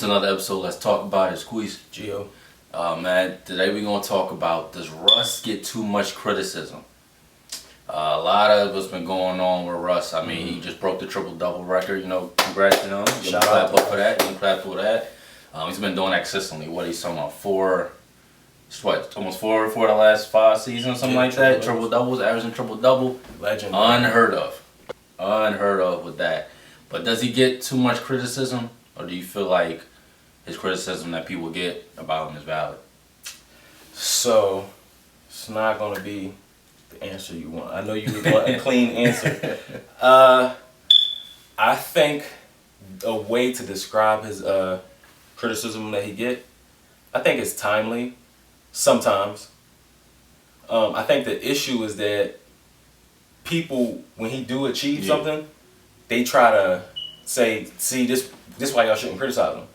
to another episode. Let's talk about it. Squeeze. Gio. Man, today we're going to talk about, does Russ get too much criticism? A lot of what's been going on with Russ. I mean, he just broke the triple-double record. You know, congrats to him. Shout out for that. Give him clap for that. He's been doing that consistently. What he's talking about, almost four of the last 5 seasons, something like that. Triple-doubles, averaging triple-double. Legend. Unheard of. Unheard of with that. But does he get too much criticism? Or do you feel like his criticism that people get about him is valid? So, it's not going to be the answer you want. I know you would want a clean answer. I think a way to describe his criticism that he get, I think it's timely. Sometimes. I think the issue is that people, when he do achieve something, they try to say, see, this why y'all shouldn't criticize him.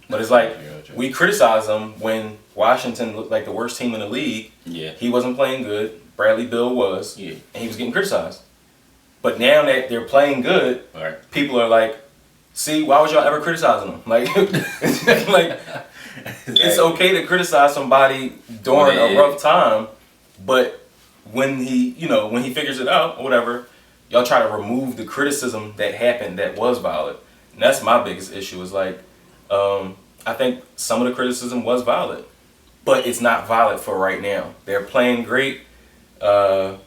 But it's like, we criticize him when Washington looked like the worst team in the league. Yeah. He wasn't playing good. Bradley Beal was. Yeah. And he was getting criticized. But now that they're playing good, people are like, see, why was y'all ever criticizing him? Like, it's okay to criticize somebody during a rough time, but when he figures it out or whatever, y'all try to remove the criticism that happened that was valid. And that's my biggest issue is like, I think some of the criticism was valid, but it's not valid for right now. They're playing great. They're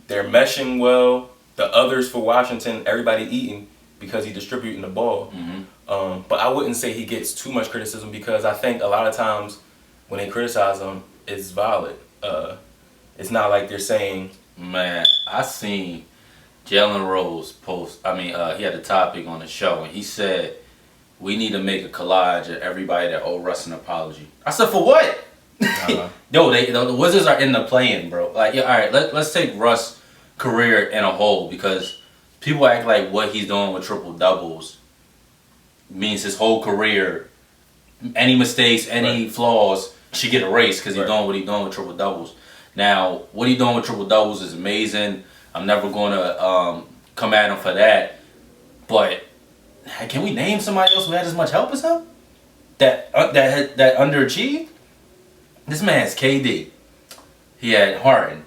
meshing well. The others for Washington, everybody eating because he's distributing the ball. Mm-hmm. But I wouldn't say he gets too much criticism because I think a lot of times when they criticize him, it's valid. It's not like they're saying... Man, I seen Jalen Rose post. He had a topic on the show, and he said, we need to make a collage of everybody that owe Russ an apology. I said, for what? Yo, the Wizards are in the play-in, bro. Like, yeah, all right, let's take Russ' career in a whole, because people act like what he's doing with triple-doubles means his whole career, any mistakes, any flaws, should get erased because he's doing what he's doing with triple-doubles. Now, what he's doing with triple-doubles is amazing. I'm never going to come at him for that. But can we name somebody else who had as much help as him? That underachieved? This man's KD. He had Harden.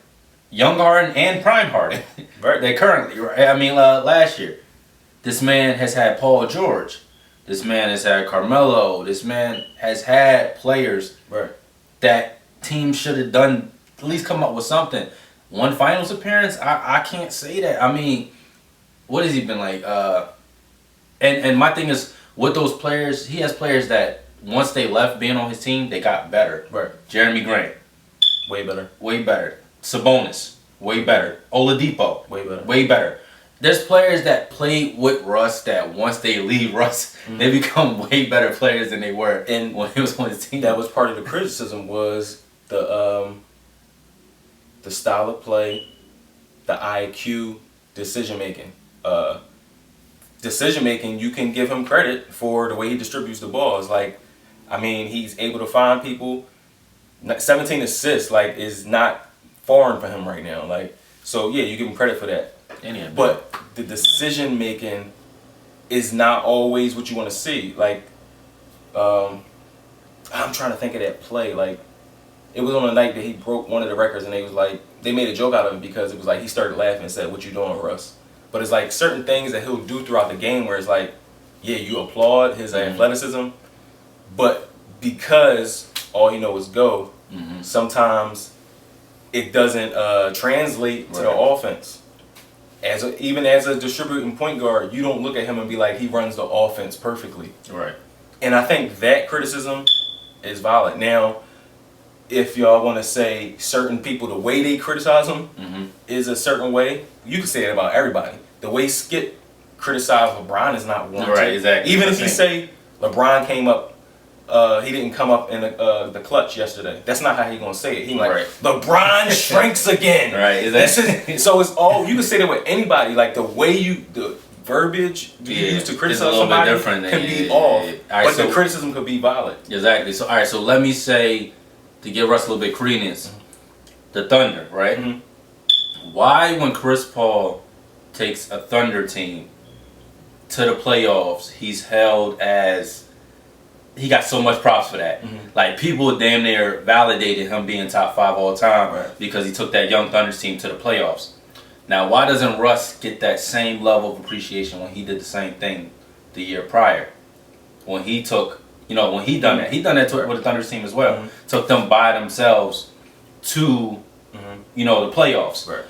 Young Harden and Prime Harden. They currently, last year. This man has had Paul George. This man has had Carmelo. This man has had players that teams should have done, at least come up with something. One finals appearance, I can't say that. I mean, what has he been like? And my thing is, with those players, he has players that once they left being on his team, they got better. Jeremy Grant. Way better. Way better. Sabonis. Way better. Oladipo. Way better. Way better. There's players that played with Russ that once they leave Russ, they become way better players than they were when he was on his team. That was part of the criticism was the style of play, the IQ, decision making. Decision making, you can give him credit for the way he distributes the ball. It's like, he's able to find people. 17 assists, is not foreign for him right now. So yeah, you give him credit for that. But the decision making is not always what you want to see. I'm trying to think of that play. It was on the night that he broke one of the records, and they made a joke out of it because it was he started laughing and said, "What you doing, Russ?" But it's certain things that he'll do throughout the game where it's yeah, you applaud his athleticism, but because all he knows is go, sometimes it doesn't translate to the offense. Even as a distributing point guard, you don't look at him and be like, he runs the offense perfectly. Right. And I think that criticism is valid. Now, if y'all want to say certain people, the way they criticize him is a certain way, you can say it about everybody. The way Skip criticized LeBron is not one. Right, exactly. Even if you say LeBron came up, he didn't come up in the clutch yesterday. That's not how he gonna say it. He LeBron shrinks again. Right. Exactly. So it's all, you can say that with anybody. The way the verbiage you use to criticize somebody can be off, but the criticism could be valid. Exactly. So all right. So let me say, to give Russ a little bit credence, the Thunder, right? Why, when Chris Paul takes a Thunder team to the playoffs, he's held as he got so much props for that. Like, people damn near validated him being top 5 all time because he took that Young Thunder's team to the playoffs. Now, why doesn't Russ get that same level of appreciation when he did the same thing the year prior? When he took, when he done that. He done that with the Thunder's team as well. Took them by themselves to, the playoffs. Right.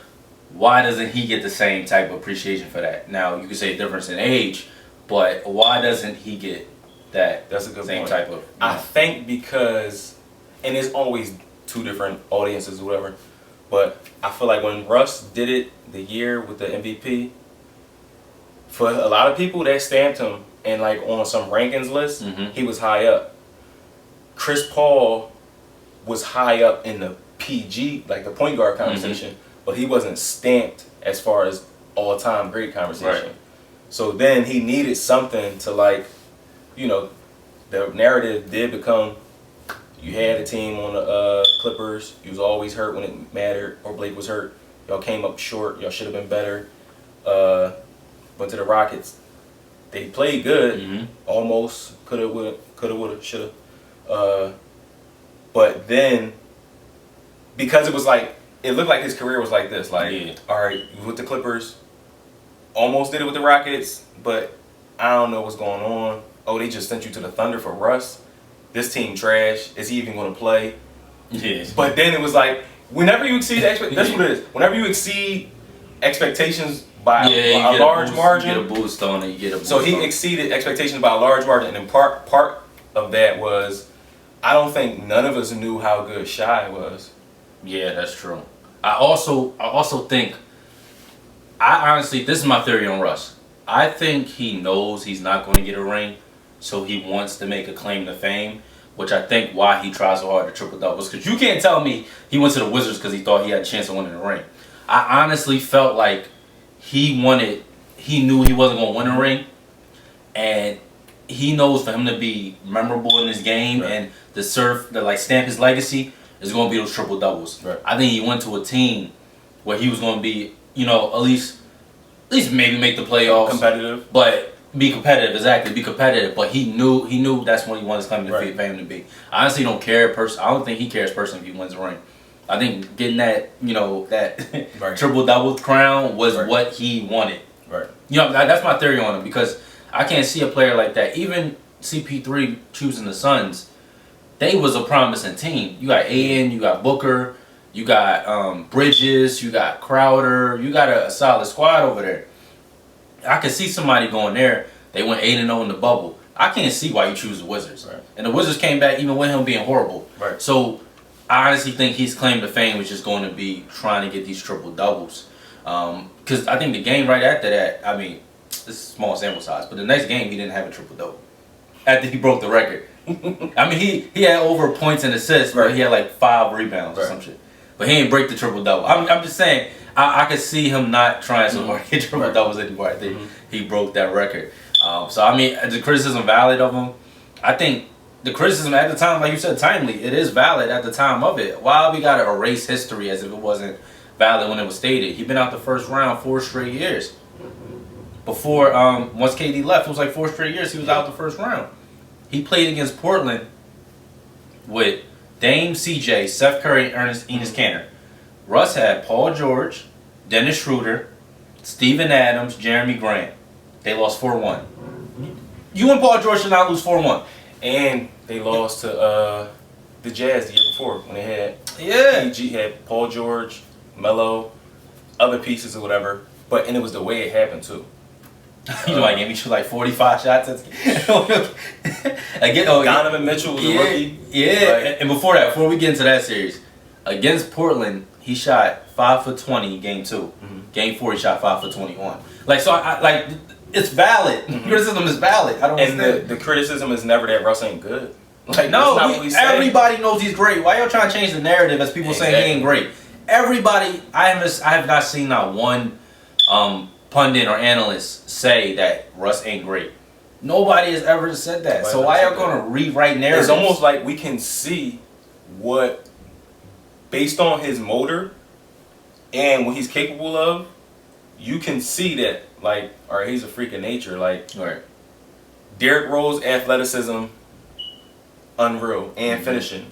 Why doesn't he get the same type of appreciation for that? Now, you could say difference in age, but why doesn't he get that That's a good same point. type of... I think because, and it's always two different audiences or whatever, but I feel like when Russ did it the year with the MVP, for a lot of people that stamped him, and like on some rankings list, he was high up. Chris Paul was high up in the PG, like the point guard conversation, but he wasn't stamped as far as all-time great conversation. Right. So then he needed something to, like, the narrative did become, you had a team on the Clippers, you was always hurt when it mattered, or Blake was hurt. Y'all came up short, y'all should have been better. Went to the Rockets. They played good, almost, coulda, woulda, shoulda. But then, because it was like, it looked like his career was like this. Like, all right, you was with the Clippers, almost did it with the Rockets, but I don't know what's going on. Oh, they just sent you to the Thunder for Russ. This team trash. Is he even going to play? Yeah. But then it was like, whenever you exceed that's what it is. Whenever you exceed expectations by a large margin, you get a boost on it. You get a boost. So he exceeded expectations by a large margin, and part of that was, I don't think none of us knew how good Shai was. Yeah, that's true. I also think, I honestly, this is my theory on Russ. I think he knows he's not going to get a ring, so he wants to make a claim to fame, which I think why he tries so hard to triple doubles. Because you can't tell me he went to the Wizards because he thought he had a chance of winning the ring. I honestly felt like he knew he wasn't going to win a ring, and he knows for him to be memorable in this game and to stamp his legacy is going to be those triple doubles. Right. I think he went to a team where he was going to be, at least maybe make the playoffs, Competitive. but be competitive. Exactly, be competitive. But he knew that's what he wanted his claim to fame to be. I honestly don't care. I don't think he cares personally if he wins a ring. I think getting that that triple double crown was what he wanted. Right. That's my theory on him, because I can't see a player like that. Even CP3 choosing the Suns, they was a promising team. You got Aiden, you got Booker, you got Bridges, you got Crowder, you got a solid squad over there. I could see somebody going there. They went 8-0 in the bubble. I can't see why you choose the Wizards. Right. And the Wizards came back even with him being horrible. Right. So I honestly think his claim to fame was just going to be trying to get these triple doubles. Because I think the game right after that, I mean, this is small sample size, but the next game he didn't have a triple double after he broke the record. I mean, he had over points and assists, but he had like 5 rebounds or some shit. But he didn't break the triple double. I'm just saying, I could see him not trying so hard to get triple doubles anymore. I think he broke that record. So I mean, the criticism valid of him. I think the criticism at the time, like you said, timely. It is valid at the time of it. Why we gotta erase history as if it wasn't valid when it was stated? He been out the first round 4 straight years. Before once KD left, it was like 4 straight years he was out the first round. He played against Portland with Dame, CJ, Seth Curry, and Enes Kanter. Russ had Paul George, Dennis Schroeder, Steven Adams, Jeremy Grant. They lost 4-1. You and Paul George should not lose 4-1. And they lost to the Jazz the year before when they had PG, had Paul George, Melo, other pieces or whatever. And it was the way it happened too. I gave you like 45 shots. Donovan Mitchell was a rookie. Yeah, and before we get into that series, against Portland, he shot 5 for 20 game 2. Game 4, he shot 5 for 21. It's valid. Criticism is valid. I don't understand. And the criticism is never that Russ ain't good. Everybody knows he's great. Why y'all trying to change the narrative as people saying he ain't great? Everybody, I have not seen not one pundit or analyst say that Russ ain't great. Nobody has ever said that. So why are you going to rewrite narratives? It's almost like we can see what, based on his motor and what he's capable of, you can see that, like, all right, he's a freak of nature. Like, Derrick Rose athleticism unreal and finishing.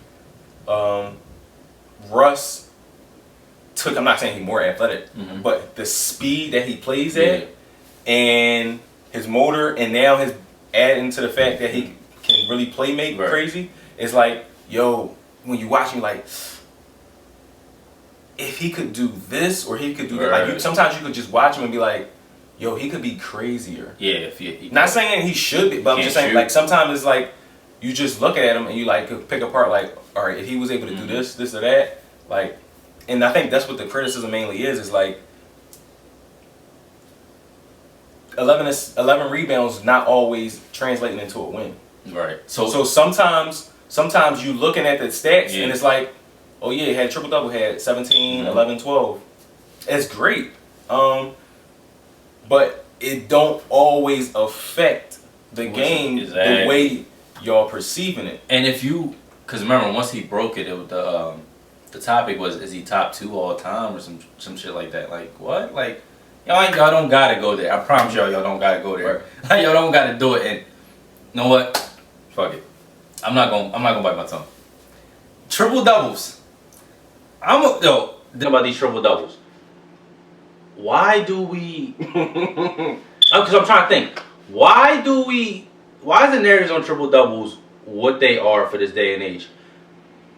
Russ I'm not saying he's more athletic, but the speed that he plays at and his motor, and now his adding to the fact that he can really play make crazy, it's like, yo, when you watch him, like, if he could do this or he could do that, like, sometimes you could just watch him and be like, yo, he could be crazier. Yeah, if he not saying he should be, but I'm just saying, like, sometimes it's like, you just look at him and you, like, could pick apart, like, all right, if he was able to do this or that, like, and I think that's what the criticism mainly is like, 11 rebounds not always translating into a win. Right. So sometimes you looking at the stats and it's like, oh yeah, he had triple double, had 17, 11, 12. It's great. But it don't always affect the game the way y'all perceiving it. And if you, because remember, once he broke it, the topic was, is he top 2 all time or some shit like that? Like, what? Like, y'all don't gotta go there. I promise y'all don't gotta go there. Like, y'all don't gotta do it. And you know what? Fuck it. I'm not gonna bite my tongue. Triple doubles. Think about these triple doubles. Why do we? Because I'm trying to think. Why is the narratives on triple doubles what they are for this day and age?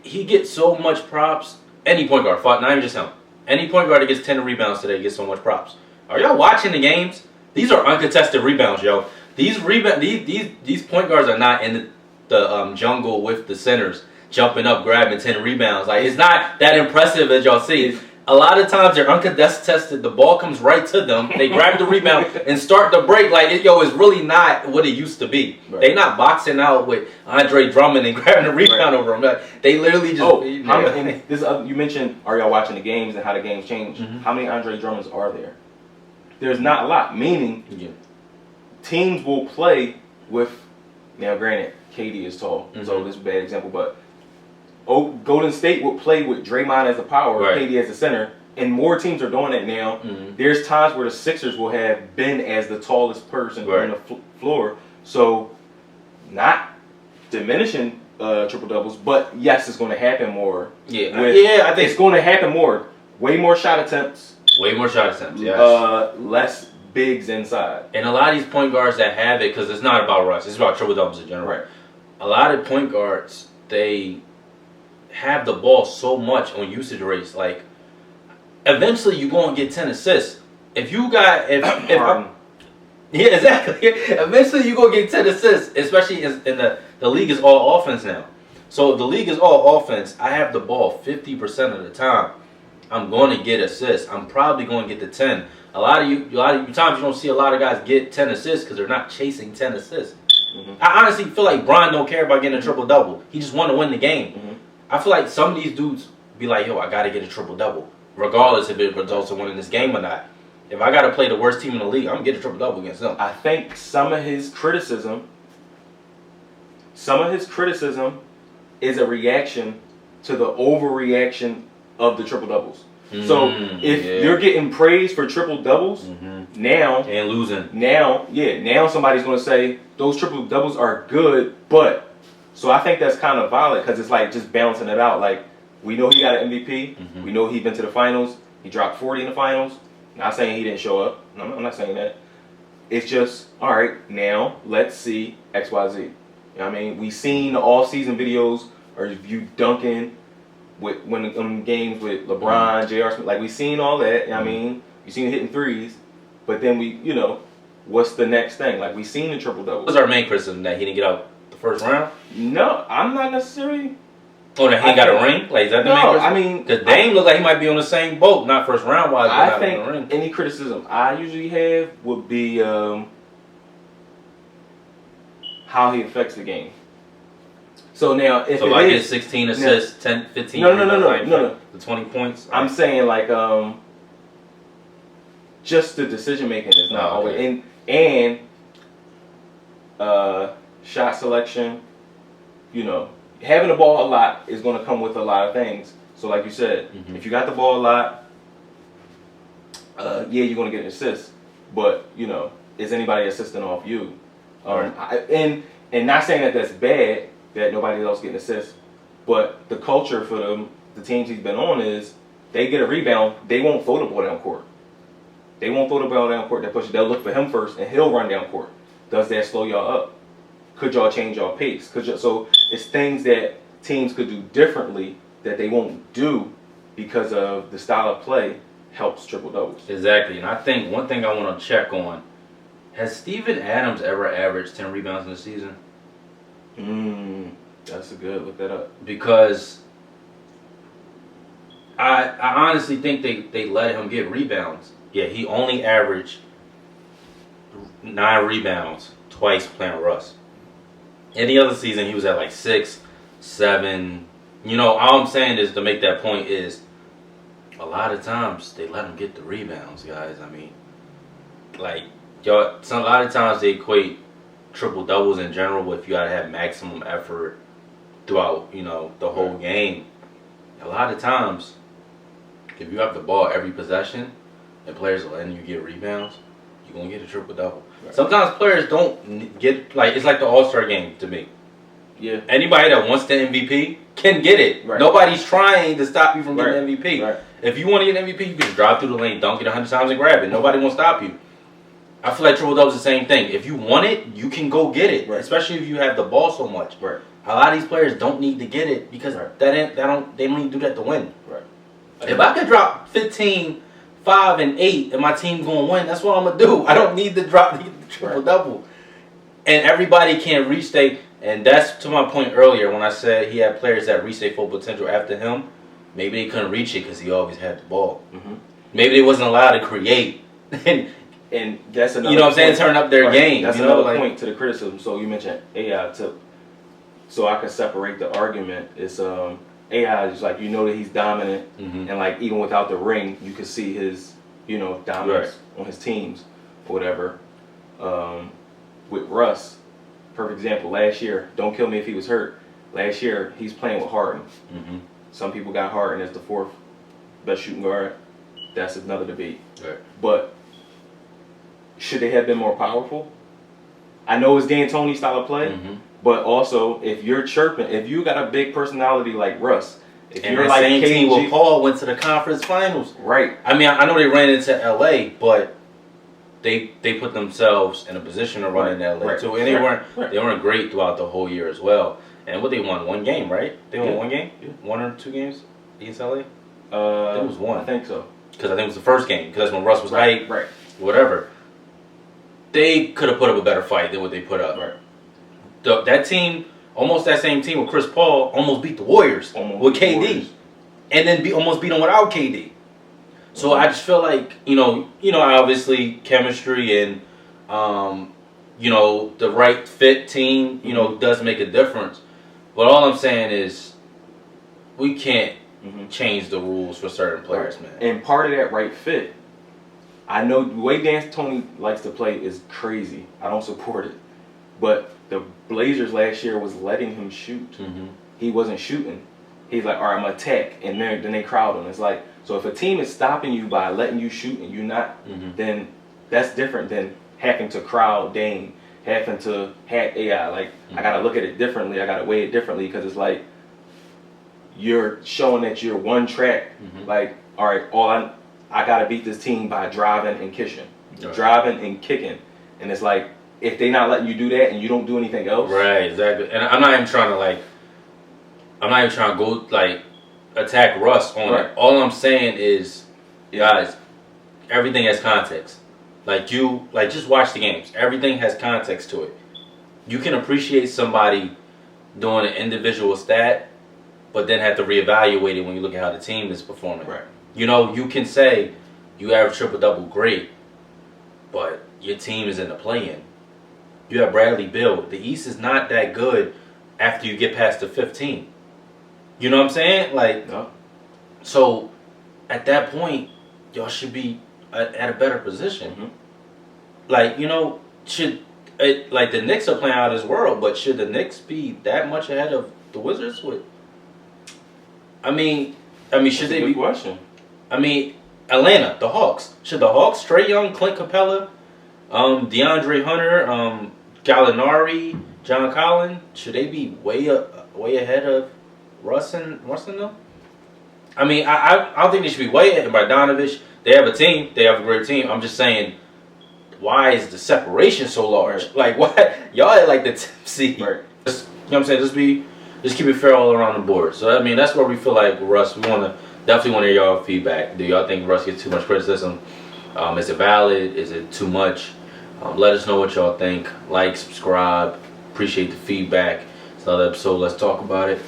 He gets so much props. Any point guard, not even just him. Any point guard that gets 10 rebounds today gets so much props. Are y'all watching the games? These are uncontested rebounds, yo. These point guards are not in the jungle with the centers jumping up, grabbing 10 rebounds. Like, it's not that impressive as y'all see. A lot of times they're uncontested. The ball comes right to them. They grab the rebound and start the break. Like, it's really not what it used to be. Right. They not boxing out with Andre Drummond and grabbing the rebound over them. Like, they literally just. You mentioned, are y'all watching the games and how the games change? How many Andre Drummonds are there? There's not a lot. Meaning, teams will play with. Now, granted, KD is tall, so this is a bad example, but. Golden State would play with Draymond as the power, KD as the center, and more teams are doing it now. There's times where the Sixers will have Ben as the tallest person on the floor. So, not diminishing triple doubles, but yes, it's going to happen more. I think it's going to happen more. Way more shot attempts. Yes. Less bigs inside. And a lot of these point guards that have it, because it's not about Russ, it's about triple doubles in general. Right. A lot of point guards, they have the ball so much on usage rates. Like, eventually you're going to get 10 assists. Exactly. Eventually you're going to get 10 assists, especially in the league is all offense now. So if the league is all offense, I have the ball 50% of the time. I'm going to get assists. I'm probably going to get the 10. A lot of you times you don't see a lot of guys get 10 assists because they're not chasing 10 assists. I honestly feel like Bron don't care about getting a triple-double. He just want to win the game. I feel like some of these dudes be like, yo, I got to get a triple-double, regardless if it results in winning this game or not. If I got to play the worst team in the league, I'm going to get a triple-double against them. I think some of his criticism is a reaction to the overreaction of the triple-doubles. So if you're getting praise for triple-doubles, now... And losing. Now somebody's going to say, those triple-doubles are good, but... So I think that's kind of valid because it's like just balancing it out. Like, we know he got an MVP. We know he's been to the finals. He dropped 40 in the finals. Not saying he didn't show up. No, I'm not saying that. It's just, all right, now let's see XYZ. You know what I mean? We seen the off-season videos or you dunking when games with LeBron, J.R. Smith. Like, we seen all that. You know what I mean? You seen hitting threes. But then what's the next thing? Like, we seen the triple-double. What's our main criticism? That he didn't get out first round? No, I'm not necessarily. Oh, that he got a ring? Like, is that the main criticism? I mean, because Dame looked like he might be on the same boat, not first round wise, but not think a ring. Any criticism I usually have would be how he affects the game. So now, if I get 16 assists, 10, 15, no, the 20 points. I'm saying like just the decision making is not always and shot selection, having the ball a lot is going to come with a lot of things. So like you said, if you got the ball a lot, you're going to get an assist. But, is anybody assisting off you? And not saying that that's bad, that nobody else getting assists. But the culture for the teams he's been on is they get a rebound, they won't throw the ball down court. They won't throw the ball down court. They'll look for him first, and he'll run down court. Does that slow y'all up? Could y'all change y'all pace? So it's things that teams could do differently that they won't do because of the style of play helps triple doubles. Exactly, and I think one thing I want to check on: has Steven Adams ever averaged 10 rebounds in a season? That's a good. Look that up. Because I honestly think they let him get rebounds. Yeah, he only averaged 9 rebounds twice playing Russ. Any other season, he was at like 6, 7. You know, all I'm saying is to make that point is a lot of times they let him get the rebounds, guys. I mean, like, a lot of times they equate triple doubles in general with you gotta have maximum effort throughout, the whole game. A lot of times, if you have the ball every possession and players are letting you get rebounds, you're going to get a triple-double. Right. Sometimes players don't get, it's like the All-Star game to me. Yeah. Anybody that wants the MVP can get it. Right. Nobody's trying to stop you from getting the MVP. Right. If you want to get an MVP, you can drive through the lane, dunk it 100 times and grab it. Nobody won't stop you. I feel like triple-double is the same thing. If you want it, you can go get it, right. Especially if you have the ball so much. Right. A lot of these players don't need to get it because they don't need to do that to win. Right. If I could drop 15, 5, and 8 and my team going to win, that's what I'm going to do. I don't need to drop the triple-double. And everybody can't reach and that's to my point earlier when I said he had players that reached their full potential after him. Maybe they couldn't reach it because he always had the ball. Mm-hmm. Maybe they wasn't allowed to create. And that's another. You know what I'm saying? Turn up their game. That's another point to the criticism. So you mentioned AI tip. So I can separate the argument. It's AI is like that he's dominant, and even without the ring, you can see his dominance on his teams or whatever. With Russ, perfect example. Last year, don't kill me if he was hurt. Last year, he's playing with Harden. Mm-hmm. Some people got Harden as the 4th best shooting guard. That's another debate. Right. But should they have been more powerful? I know it's D'Antoni style of play, but also if you're chirping, if you got a big personality like Russ, if and you're the like same KG, team with Paul went to the conference finals, right? I mean, I know they ran into LA, but they put themselves in a position to run in LA too, and they weren't great throughout the whole year as well. And what they won 1 game, right? They won 1 game, 1 or 2 games against LA. I think it was 1. I think so. Because I think it was the first game. Because that's when Russ was right. Whatever. They could have put up a better fight than what they put up. Right. That team, almost that same team with Chris Paul, almost beat the Warriors with KD, and then almost beat them without KD. So I just feel like obviously chemistry and the right fit team does make a difference. But all I'm saying is we can't change the rules for certain players, man. And part of that right fit. I know the way D'Antoni likes to play is crazy. I don't support it. But the Blazers last year was letting him shoot. He wasn't shooting. He's like, all right, I'm going to attack. And then they crowd him. It's like, so if a team is stopping you by letting you shoot and you're not, then that's different than having to crowd Dame, having to hack AI. I got to look at it differently. I got to weigh it differently because it's like you're showing that you're one track. Like, all right, I got to beat this team by driving and kicking. Right. Driving and kicking. And it's like, if they're not letting you do that and you don't do anything else. Right, exactly. And I'm not even trying to go, attack Russ on it. All I'm saying is, guys, everything has context. Just watch the games. Everything has context to it. You can appreciate somebody doing an individual stat, but then have to reevaluate it when you look at how the team is performing. Right. You can say you average triple-double great, but your team is in the play-in. You have Bradley Beal. The East is not that good after you get past the 15. You know what I'm saying? No. So at that point, y'all should be at a better position. Should the Knicks are playing out of this world, but should the Knicks be that much ahead of the Wizards? Should they be? Question. Atlanta, the Hawks. Should the Hawks, Trae Young, Clint Capella, DeAndre Hunter, Gallinari, John Collins, should they be way ahead of Russell though? I mean, I don't think they should be way ahead of Bogdanovich. They have a team. They have a great team. I'm just saying, why is the separation so large? Right. Like, what? Y'all at like the 10th seed. Right. Just, you know what I'm saying? Just keep it fair all around the board. So, I mean, that's where we feel like Russ, we definitely want to hear y'all feedback. Do y'all think Russ gets too much criticism? Is it valid? Is it too much? Let us know what y'all think. Like, subscribe. Appreciate the feedback. It's another episode. Let's talk about it.